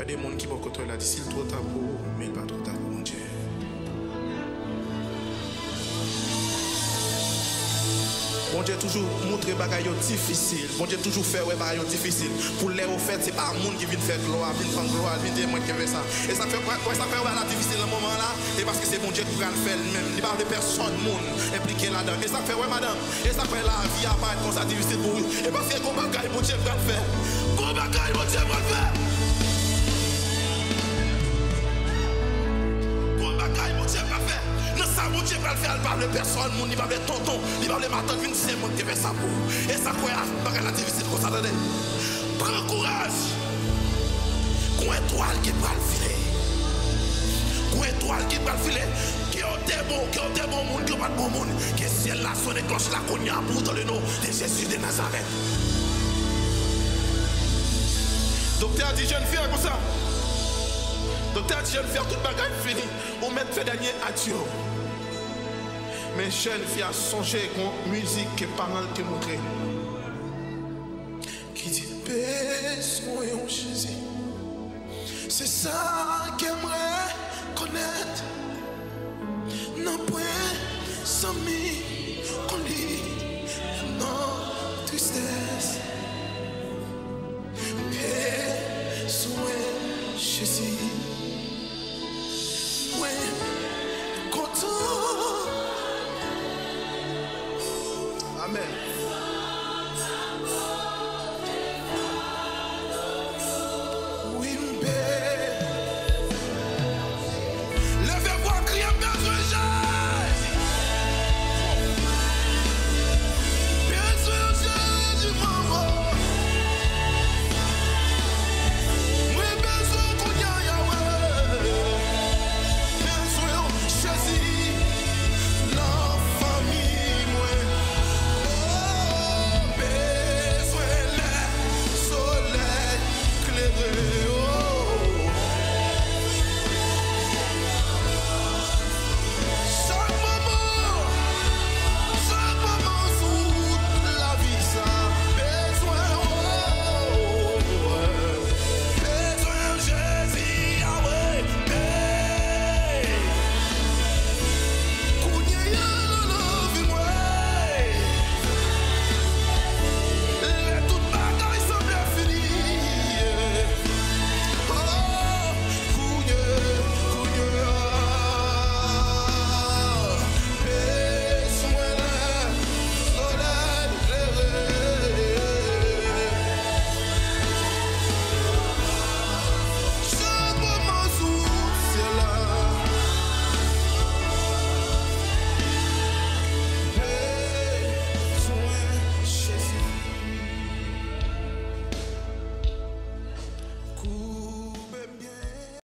a des gens qui vont côté là, d'ici trop tard pour vous, mais pas trop tard pour mon Dieu. Bon Dieu toujours montrer bagaille difficile. Bon Dieu toujours faire ouais bagaille difficile. Pour les au fait, c'est pas un monde qui vient faire gloire, vient prendre gloire, vient dire moi qui fait ça. Et ça fait quoi ça fait ouais la difficile dans moment là, et parce que c'est bon Dieu qui va le faire lui-même. Il parle de personne monde impliqué là-dedans. Et ça fait ouais madame, et ça fait la vie à pas être comme ça difficile pour vous. Et parce que gros bagaille bon Dieu va le faire. Gros bagaille bon Dieu va le faire. Gros bagaille bon Dieu va le faire. Non, ça, mon Dieu va le faire, il parle de personne, il parle de tonton, il parle de ma tante, c'est moi qui fait ça pour. Et ça, quoi, c'est la difficile comme ça, attendez. Prends courage. Qu'on étoile qui va le filer. Qu'on étoile qui va le filer. Qui ont des bons monde, qui ont pas de bon monde. Qui est ciel là, son cloche là, qu'on y a pour dans le nom de Jésus de Nazareth. Docteur dit, jeune fille, comme ça. Docteur dit, jeune fille, toute bagarre fini. On met fait dernier adieu. Mais jeune fille a songé qu'on musique que parents te montré. Qui dit besoin en Jésus. C'est ça qu'aimerait connaître. Non point sans mi qu'on lit non tristesse. Besoin Jésus.